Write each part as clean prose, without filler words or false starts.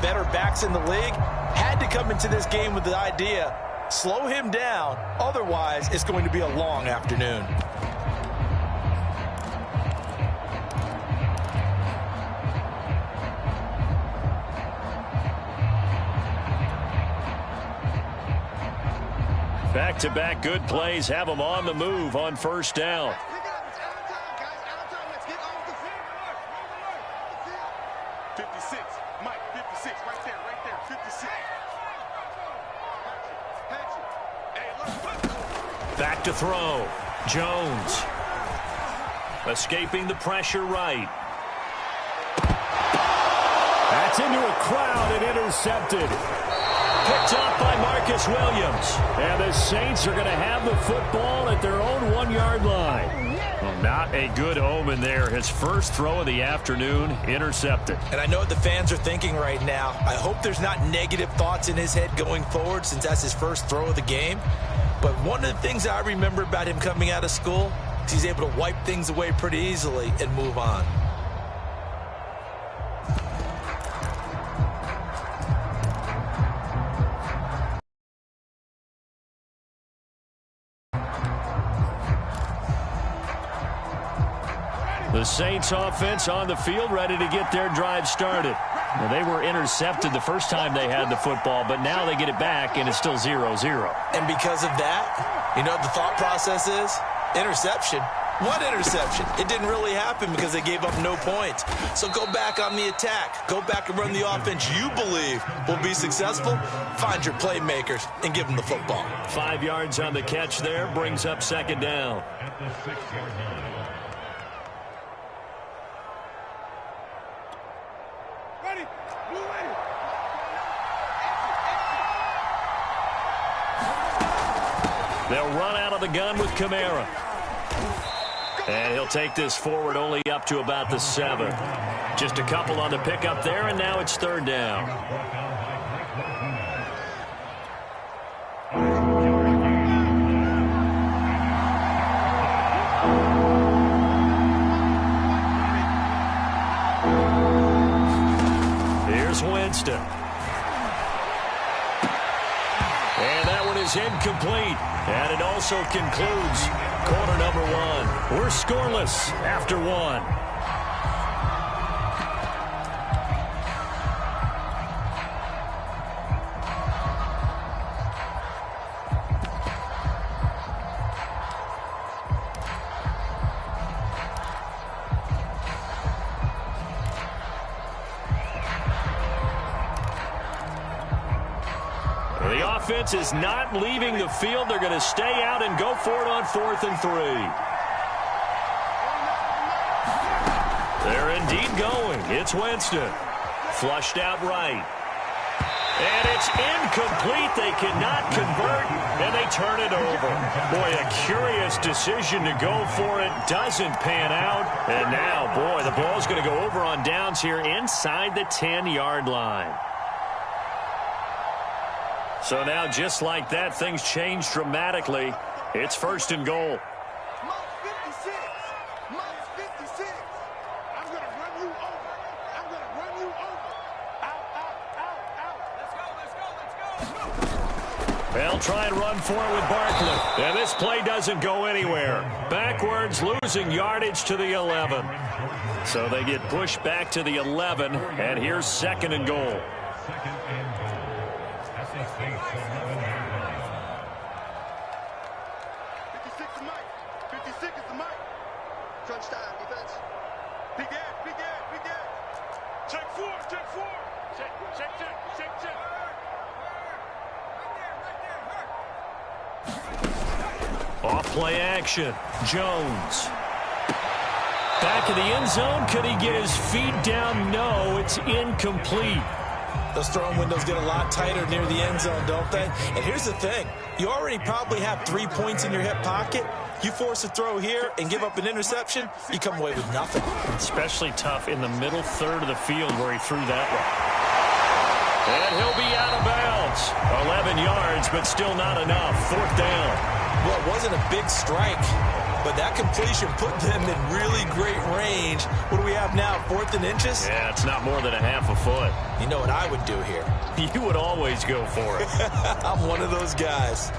better backs in the league, had to come into this game with the idea, slow him down, otherwise it's going to be a long afternoon. Back-to-back good plays have them on the move on first down. Back to throw. Jones. Escaping the pressure right. That's into a crowd and intercepted. Picked up by Marcus Williams. And the Saints are going to have the football at their own 1-yard line. Well, not a good omen there. His first throw of the afternoon intercepted. And I know what the fans are thinking right now. I hope there's not negative thoughts in his head going forward since that's his first throw of the game. But one of the things I remember about him coming out of school is he's able to wipe things away pretty easily and move on. The Saints offense on the field, ready to get their drive started. Well, they were intercepted the first time they had the football, but now they get it back, and it's still 0-0. And because of that, you know what the thought process is? Interception. What interception? It didn't really happen because they gave up no points. So go back on the attack. Go back and run the offense you believe will be successful. Find your playmakers and give them the football. 5 yards on the catch there, brings up second down. They'll run out of the gun with Kamara. And he'll take this forward only up to about the 7. Just a couple on the pickup there, and now it's third down. Here's Winston. And that one is incomplete. And it also concludes quarter number 1. We're scoreless after 1. The offense is not leaving the field. They're going to stay out and go for it on 4th and 3. They're indeed going. It's Winston. Flushed out right. And it's incomplete. They cannot convert, and they turn it over. Boy, a curious decision to go for it. Doesn't pan out. And now, boy, the ball's going to go over on downs here inside the 10-yard line. So now, just like that, things change dramatically. It's 1st and goal. I'm going to run you over. I'm going to run you over. Out. Let's go. They'll try and run for it with Barkley. And this play doesn't go anywhere. Backwards, losing yardage to the 11. So they get pushed back to the 11, and here's 2nd and goal. 56 is the mic. Crunch time, defense. Big Ed. Check 4. Check. Off play action. Jones. Back of the end zone. Could he get his feet down? No, it's incomplete. Those throwing windows get a lot tighter near the end zone, don't they? And here's the thing. You already probably have 3 points in your hip pocket. You force a throw here and give up an interception, you come away with nothing. Especially tough in the middle third of the field where he threw that one. And he'll be out of bounds. 11 yards, but still not enough. 4th down. Well, it wasn't a big strike, but that completion put them in really great range. What do we have now, 4th and inches? Yeah, it's not more than a half a foot. You know what I would do here? You would always go for it. I'm one of those guys.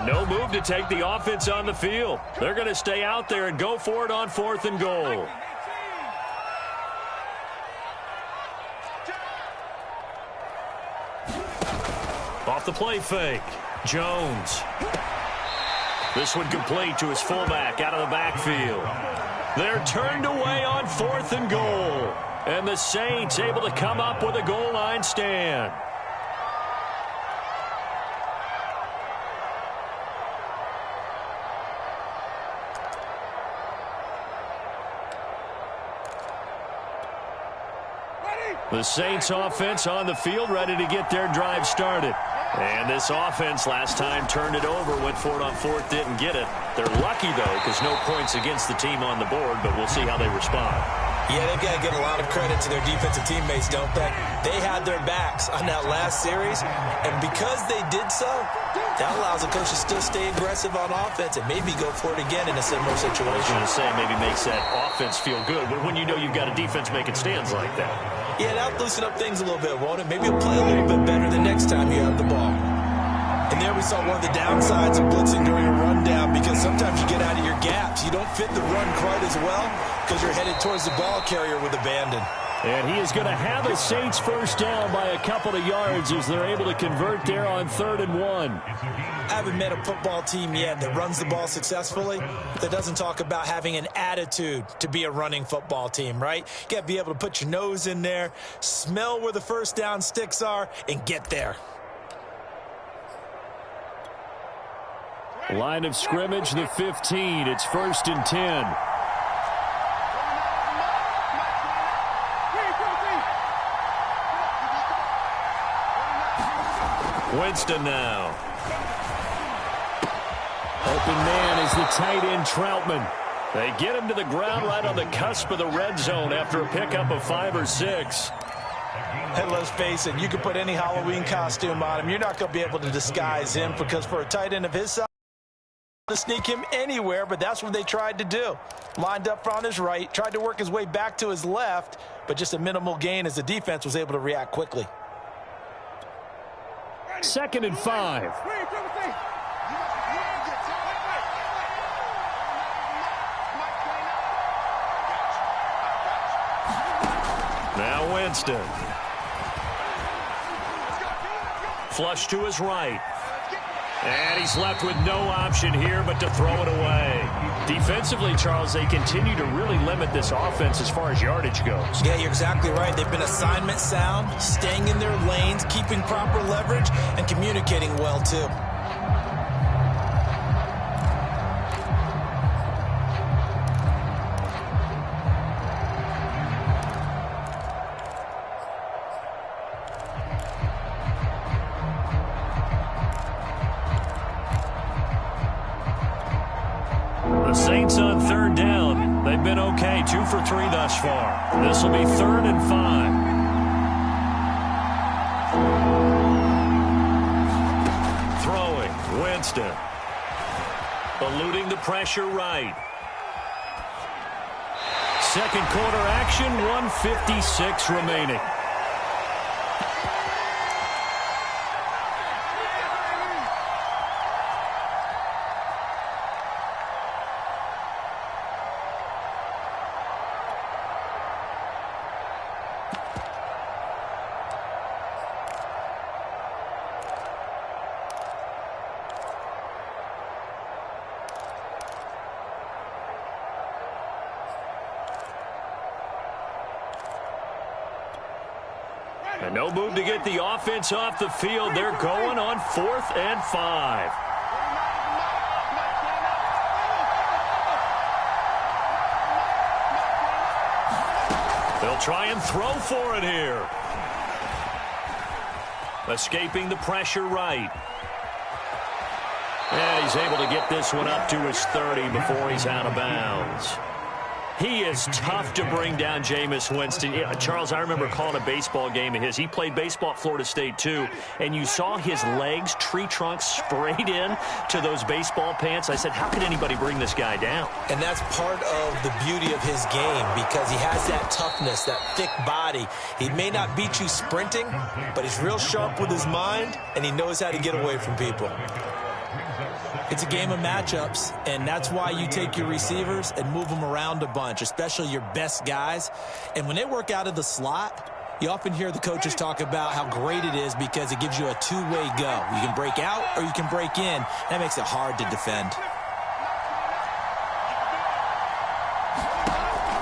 No move to take the offense on the field. They're going to stay out there and go for it on 4th and goal. Off the play fake. Jones. This one complete to his fullback out of the backfield. They're turned away on 4th and goal. And the Saints able to come up with a goal line stand. The Saints offense on the field, ready to get their drive started. And this offense last time turned it over, went for it on 4th, didn't get it. They're lucky, though, because no points against the team on the board, but we'll see how they respond. Yeah, they've got to give a lot of credit to their defensive teammates, don't they? They had their backs on that last series, and because they did so, that allows the coach to still stay aggressive on offense and maybe go for it again in a similar situation. I was going to say, maybe makes that offense feel good, but when you know you've got a defense making stands like that. Yeah, that'll loosen up things a little bit, won't it? Maybe you'll play a little bit better the next time you have the ball. And there we saw one of the downsides of blitzing during a rundown, because sometimes you get out of your gaps. You don't fit the run quite as well because you're headed towards the ball carrier with abandon. And he is going to have a Saints first down by a couple of yards as they're able to convert there on 3rd and 1. I haven't met a football team yet that runs the ball successfully that doesn't talk about having an attitude to be a running football team, right? You got to be able to put your nose in there, smell where the first down sticks are, and get there. Line of scrimmage, the 15. It's 1st and 10. Winston now. Open man is the tight end Troutman. They get him to the ground right on the cusp of the red zone after a pickup of 5 or 6. Hey, let's face it, you can put any Halloween costume on him. You're not going to be able to disguise him, because for a tight end of his size, to sneak him anywhere, but that's what they tried to do. Lined up on his right, tried to work his way back to his left, but just a minimal gain as the defense was able to react quickly. 2nd and 5. Now Winston. Flush to his right. And he's left with no option here but to throw it away. Defensively, Charles, they continue to really limit this offense as far as yardage goes. Yeah, you're exactly right. They've been assignment sound, staying in their lanes, keeping proper leverage, and communicating well, too. Saints on 3rd down. They've been okay, 2 for 3 thus far. This will be 3rd and 5. Throwing, Winston. Eluding the pressure right. Second quarter action, 1:56 remaining. And no move to get the offense off the field. They're going on 4th and 5. They'll try and throw for it here. Escaping the pressure right. And he's able to get this one up to his 30 before he's out of bounds. He is tough to bring down, Jameis Winston. Yeah, Charles, I remember calling a baseball game of his. He played baseball at Florida State, too. And you saw his legs, tree trunks sprayed in to those baseball pants. I said, how could anybody bring this guy down? And that's part of the beauty of his game because he has that toughness, that thick body. He may not beat you sprinting, but he's real sharp with his mind, and he knows how to get away from people. It's a game of matchups, and that's why you take your receivers and move them around a bunch, especially your best guys. And when they work out of the slot, you often hear the coaches talk about how great it is because it gives you a two-way go. You can break out or you can break in. That makes it hard to defend.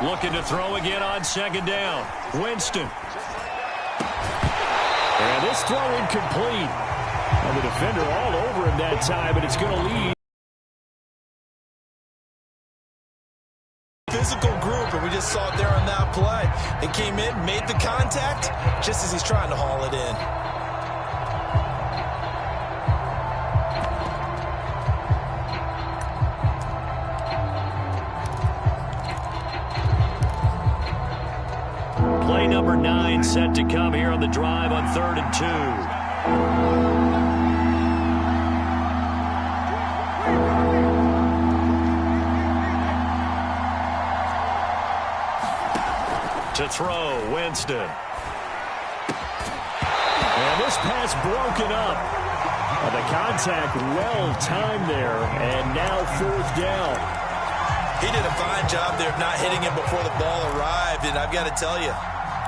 Looking to throw again on second down. Winston. And this throw incomplete. And the defender all over him that time, but it's going to lead. Physical group, and we just saw it there on that play. It came in, made the contact, just as he's trying to haul it in. Play number 9 set to come here on the drive on 3rd and 2. To throw, Winston. And this pass broken up. The contact well-timed there, and now 4th down. He did a fine job there of not hitting him before the ball arrived, and I've got to tell you,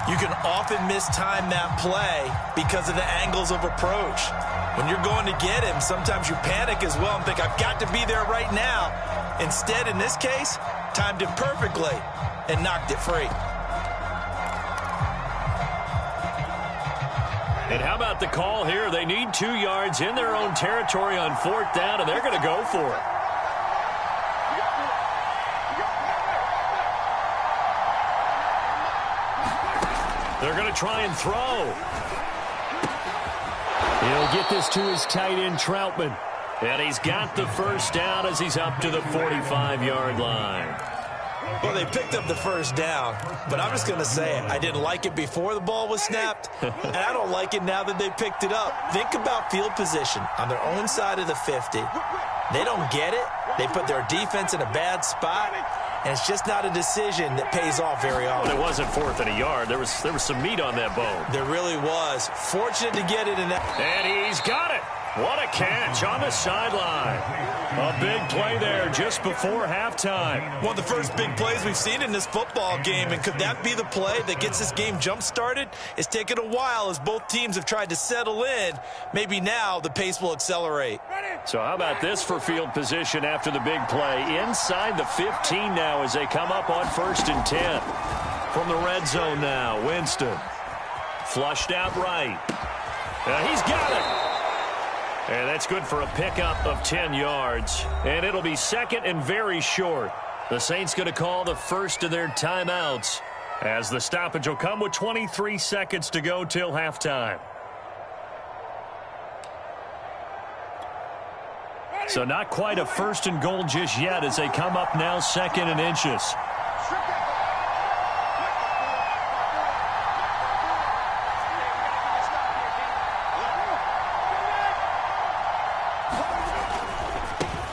you can often mistime that play because of the angles of approach. When you're going to get him, sometimes you panic as well and think, I've got to be there right now. Instead, in this case, timed it perfectly and knocked it free. And how about the call here? They need 2 yards in their own territory on 4th down, and they're going to go for it. They're going to try and throw. He'll get this to his tight end, Troutman. And he's got the first down as he's up to the 45-yard line. Well, they picked up the first down, but I'm just going to say it. I didn't like it before the ball was snapped, and I don't like it now that they picked it up. Think about field position on their own side of the 50. They don't get it. They put their defense in a bad spot, and it's just not a decision that pays off very often. Well, it wasn't 4th and a yard. There was some meat on that bone. There really was. Fortunate to get it in that. And he's got it. What a catch on the sideline. A big play there just before halftime. One of the first big plays we've seen in this football game, and could that be the play that gets this game jump-started? It's taken a while as both teams have tried to settle in. Maybe now the pace will accelerate. So how about this for field position after the big play? Inside the 15 now as they come up on 1st and 10. From the red zone now, Winston. Flushed out right. He's got it. And that's good for a pickup of 10 yards. And it'll be 2nd and very short. The Saints going to call the first of their timeouts as the stoppage will come with 23 seconds to go till halftime. So not quite a 1st and goal just yet as they come up now 2nd and inches.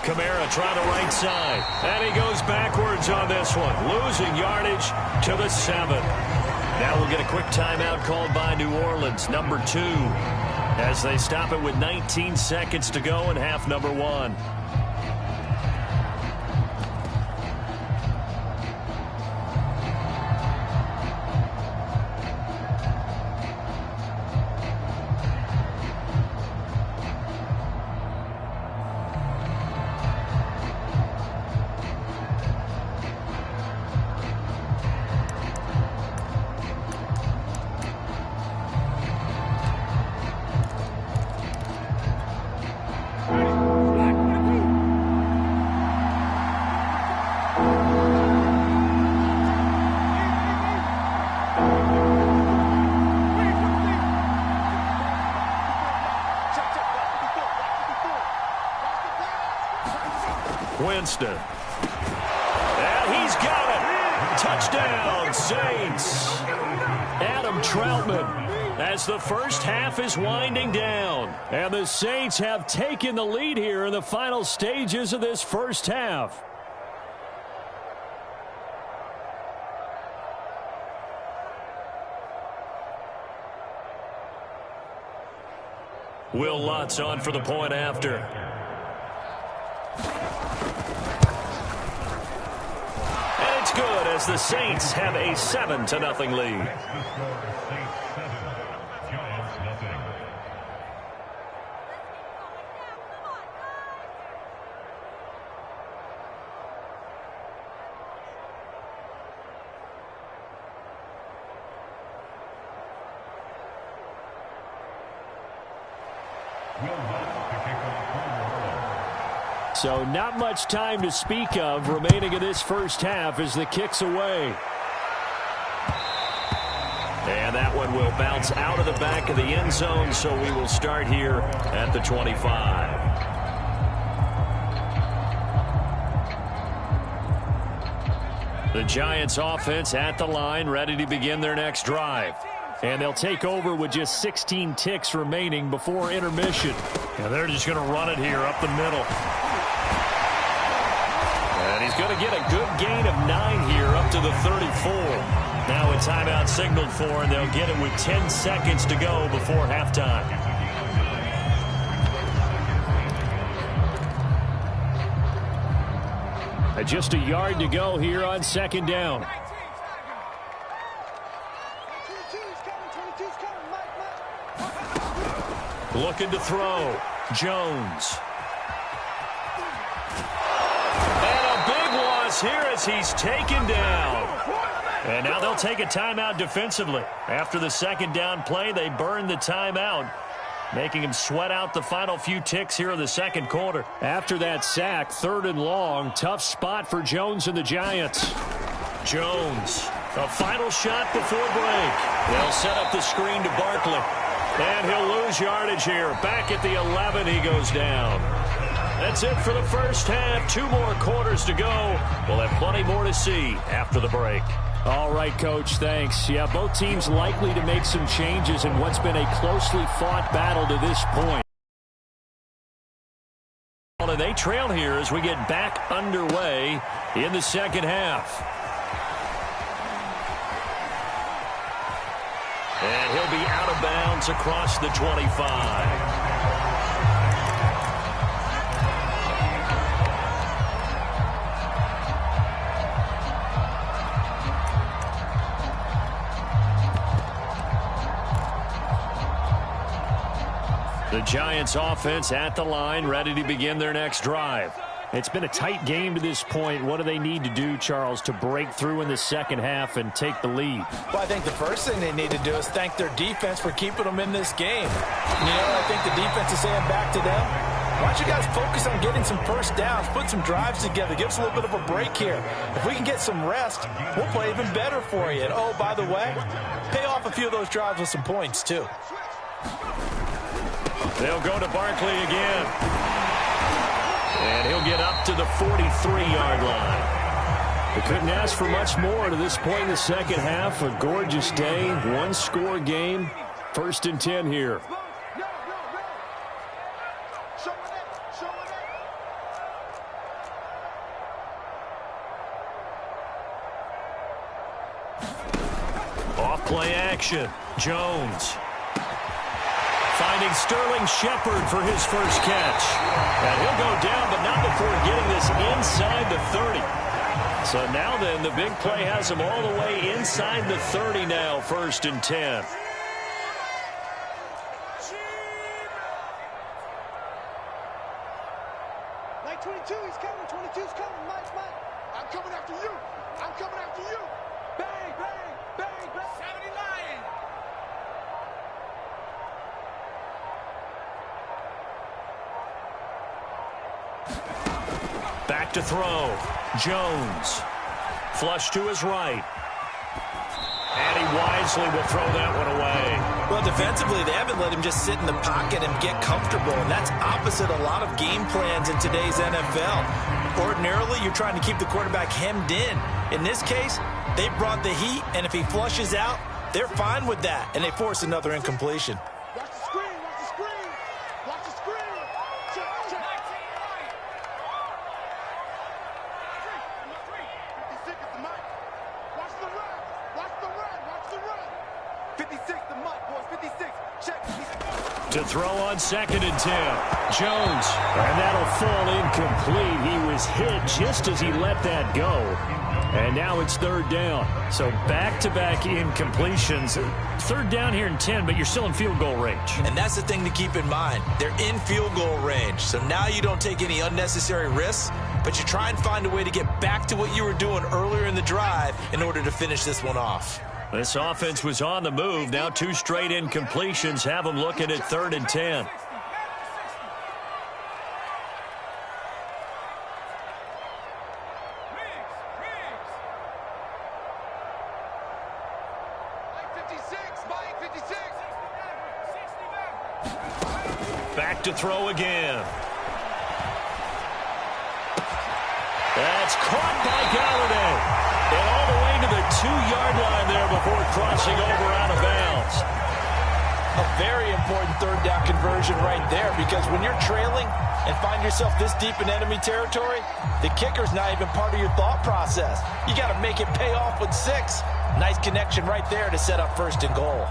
Kamara trying to right side. And he goes backwards on this one. Losing yardage to the 7. Now we'll get a quick timeout called by New Orleans, number 2. As they stop it with 19 seconds to go in half number 1. Winston. And he's got it. Touchdown, Saints. Adam Troutman, as the first half is winding down. And the Saints have taken the lead here in the final stages of this first half. Will Lutz on for the point after. And it's good as the Saints have a 7-0 lead. So not much time to speak of remaining in this first half as the kick's away. And that one will bounce out of the back of the end zone, so we will start here at the 25. The Giants offense at the line, ready to begin their next drive. And they'll take over with just 16 ticks remaining before intermission. And they're just going to run it here up the middle. And he's going to get a good gain of 9 here up to the 34. Now a timeout signaled for, and they'll get it with 10 seconds to go before halftime. Just a yard to go here on second down. Looking to throw. Jones. And a big loss here as he's taken down. And now they'll take a timeout defensively. After the second down play, they burn the timeout, making him sweat out the final few ticks here in the second quarter. After that sack, 3rd and long, tough spot for Jones and the Giants. Jones, a final shot before break. They'll set up the screen to Barkley. And he'll lose yardage here. Back at the 11, he goes down. That's it for the first half. 2 more quarters to go. We'll have plenty more to see after the break. All right, Coach, thanks. Yeah, both teams likely to make some changes in what's been a closely fought battle to this point. And they trail here as we get back underway in the second half. And he'll be out of bounds across the 25. The Giants offense at the line, ready to begin their next drive. It's been a tight game to this point. What do they need to do, Charles, to break through in the second half and take the lead? Well, I think the first thing they need to do is thank their defense for keeping them in this game. You know, I think the defense is saying back to them, why don't you guys focus on getting some first downs, put some drives together, give us a little bit of a break here. If we can get some rest, we'll play even better for you. And, oh, by the way, pay off a few of those drives with some points, too. They'll go to Barkley again. And he'll get up to the 43-yard line. They couldn't ask for much more to this point in the second half. A gorgeous day, 1-score game. 1st and 10 here. Off play action. Jones. Finding Sterling Shepard for his first catch. And he'll go down, but not before getting this inside the 30. So now then, the big play has him all the way inside the 30 now, 1st and 10. Like 22, he's coming. 22's coming. Mike. I'm coming after you. I'm coming after you. Bang, bang, bang, bang. 70 Lion. Back to throw. Jones. Flush to his right. And he wisely will throw that one away. Well, defensively, they haven't let him just sit in the pocket and get comfortable, and that's opposite a lot of game plans in today's NFL. Ordinarily, you're trying to keep the quarterback hemmed in. In this case, they brought the heat, and if he flushes out, they're fine with that, and they force another incompletion. Watch the screen, watch the screen. Watch the screen. Check, check. 56 is the mic. Watch the run. Watch the run. Watch the run. 56 the mic, boys. 56. Check. To throw on 2nd and 10. Jones. And that'll fall incomplete. He was hit just as he let that go. And now it's 3rd down. So back-to-back incompletions. 3rd down here in 10, but you're still in field goal range. And that's the thing to keep in mind. They're in field goal range. So now you don't take any unnecessary risks, but you try and find a way to get back to what you were doing earlier in the drive in order to finish this one off. This offense was on the move. Now 2 straight incompletions have them looking at 3rd and 10. Back to throw again. That's caught by Galladay. And all the way to the 2-yard line there before crossing over out of bounds. A very important 3rd down conversion right there, because when you're trailing and find yourself this deep in enemy territory, the kicker's not even part of your thought process. You got to make it pay off with 6. Nice connection right there to set up 1st and goal.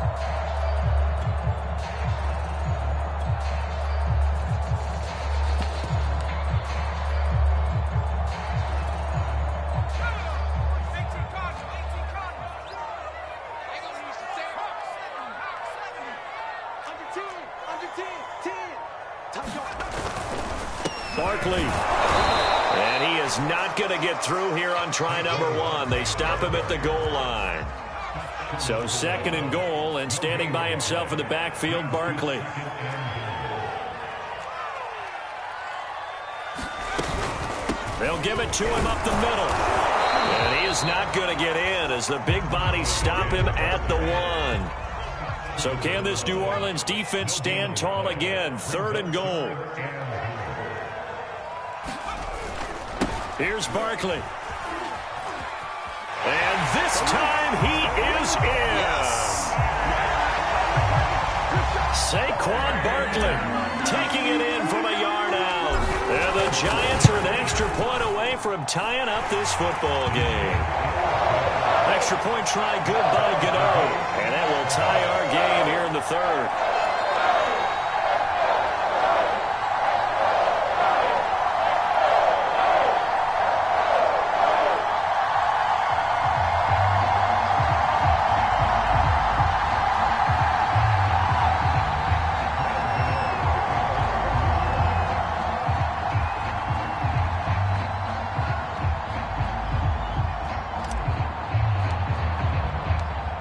Barkley. And he is not going to get through here on try number 1. They stop him at the goal line. So 2nd and goal, and standing by himself in the backfield, Barkley. They'll give it to him up the middle. And he is not going to get in as the big bodies stop him at the 1. So can this New Orleans defense stand tall again? 3rd and goal. Here's Barkley. And this time he is in. Yes. Saquon Barkley taking it in from a yard out. And the Giants are an extra point away from tying up this football game. Extra point try good by Gano. And that will tie our game here in the 3rd.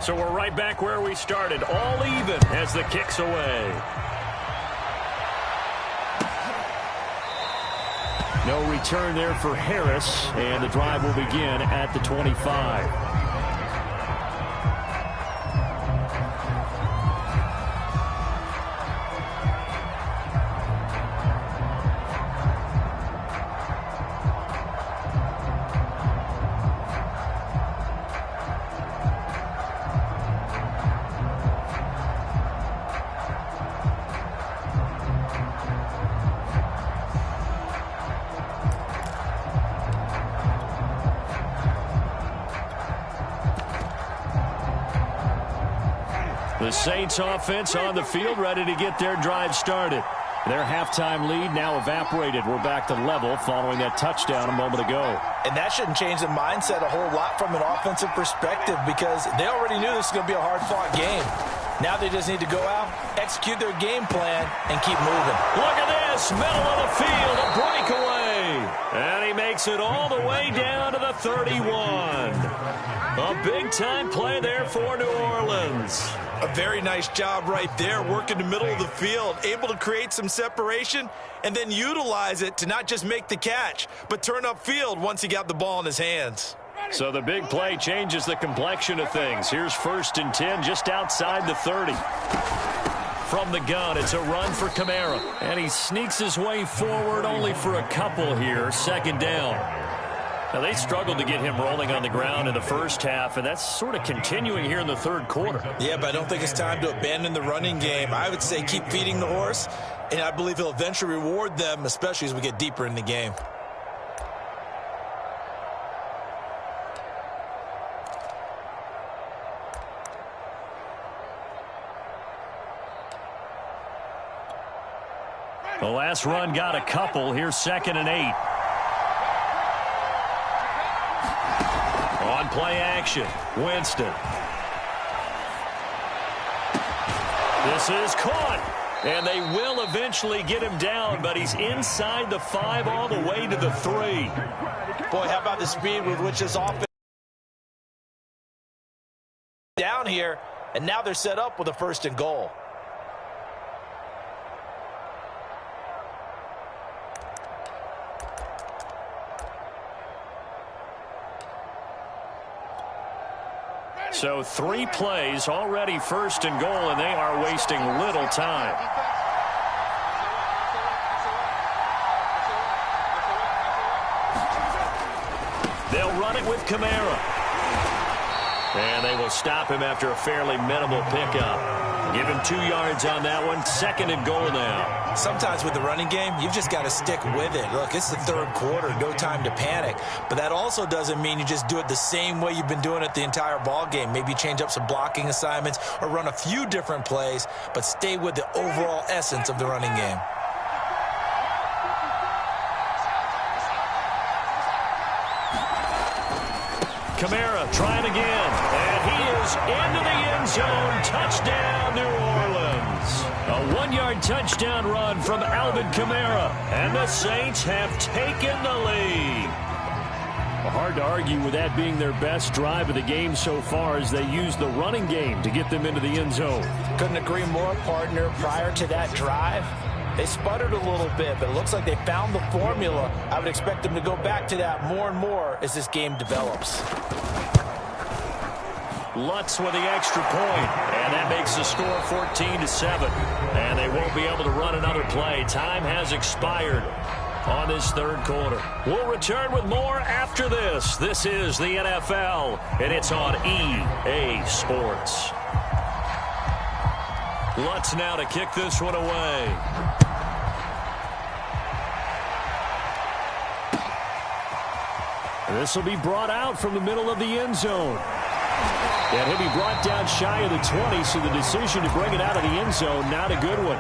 So we're right back where we started, all even as the kick's away. No return there for Harris, and the drive will begin at the 25. The Saints offense on the field, ready to get their drive started. Their halftime lead now evaporated. We're back to level following that touchdown a moment ago. And that shouldn't change the mindset a whole lot from an offensive perspective, because they already knew this was going to be a hard-fought game. Now they just need to go out, execute their game plan, and keep moving. Look at this, middle of the field, a breakaway. And he makes it all the way down to the 31. A big-time play there for New Orleans. A very nice job right there, working the middle of the field, able to create some separation and then utilize it to not just make the catch, but turn upfield once he got the ball in his hands. So the big play changes the complexion of things. Here's 1st and 10 just outside the 30. from the gun. It's a run for Kamara. And he sneaks his way forward only for a couple here. Second down. Now, they struggled to get him rolling on the ground in the first half, and that's sort of continuing here in the third quarter. Yeah, but I don't think it's time to abandon the running game. I would say keep feeding the horse, and I believe he'll eventually reward them, especially as we get deeper in the game. The last run got a couple. Here's 2nd and 8. On play action, Winston. This is caught. And they will eventually get him down, but he's inside the 5 all the way to the 3. Boy, how about the speed with which this offense down here, and now they're set up with a 1st and goal. So 3 plays, already 1st and goal, and they are wasting little time. They'll run it with Kamara. And they will stop him after a fairly minimal pickup. Give him 2 yards on that one. 2nd and goal now. Sometimes with the running game, you've just got to stick with it. Look, it's the 3rd quarter, no time to panic. But that also doesn't mean you just do it the same way you've been doing it the entire ball game. Maybe change up some blocking assignments or run a few different plays, but stay with the overall essence of the running game. Kamara trying again, and he is into the end zone. Touchdown, New Orleans. A 1-yard touchdown run from Alvin Kamara, and the Saints have taken the lead. Well, hard to argue with that being their best drive of the game so far as they use the running game to get them into the end zone. Couldn't agree more, partner. Prior to that drive, they sputtered a little bit, but it looks like they found the formula. I would expect them to go back to that more and more as this game develops. Lutz with the extra point, and that makes the score 14-7. And they won't be able to run another play. Time has expired on this 3rd quarter. We'll return with more after this. This is the NFL, and it's on EA Sports. Lutz now to kick this one away. This will be brought out from the middle of the end zone. And he'll be brought down shy of the 20, so the decision to bring it out of the end zone, not a good one.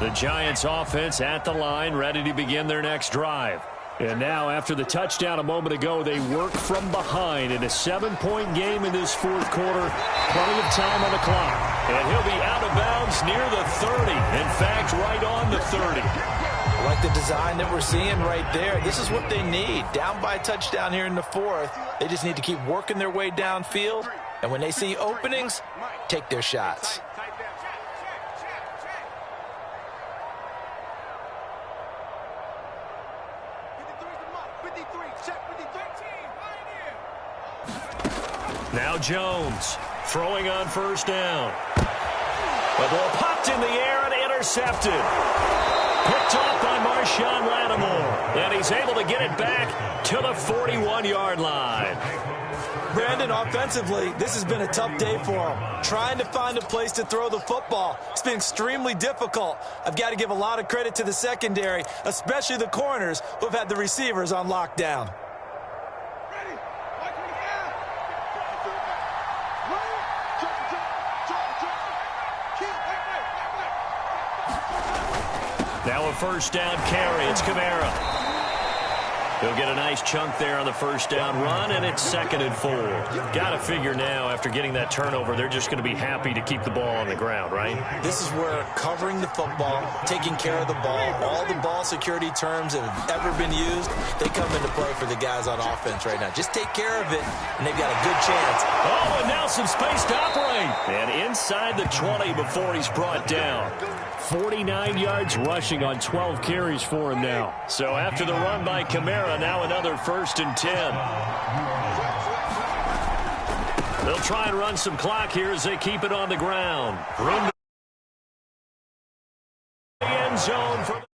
The Giants offense at the line, ready to begin their next drive. And now, after the touchdown a moment ago, they work from behind in a 7-point game in this 4th quarter. Plenty of time on the clock. And he'll be out of bounds near the 30. In fact, right on the 30. I like the design that we're seeing right there. This is what they need. Down by a touchdown here in the 4th. They just need to keep working their way downfield. And when they see openings, take their shots. Now Jones throwing on 1st down. The ball popped in the air and intercepted. Picked off by Marshawn Lattimore. And he's able to get it back to the 41-yard line. Brandon, offensively, this has been a tough day for him. Trying to find a place to throw the football. It's been extremely difficult. I've got to give a lot of credit to the secondary, especially the corners who have had the receivers on lockdown. Now a 1st down carry. It's Kamara. He'll get a nice chunk there on the 1st down run, and it's 2nd and 4. Got to figure now, after getting that turnover, they're just going to be happy to keep the ball on the ground, right? This is where covering the football, taking care of the ball, all the ball security terms that have ever been used, they come into play for the guys on offense right now. Just take care of it, and they've got a good chance. Oh, and now some space to operate. And inside the 20 before he's brought down. 49 yards rushing on 12 carries for him now. So after the run by Kamara, now another 1st and 10. They'll try and run some clock here as they keep it on the ground. Room to the end zone for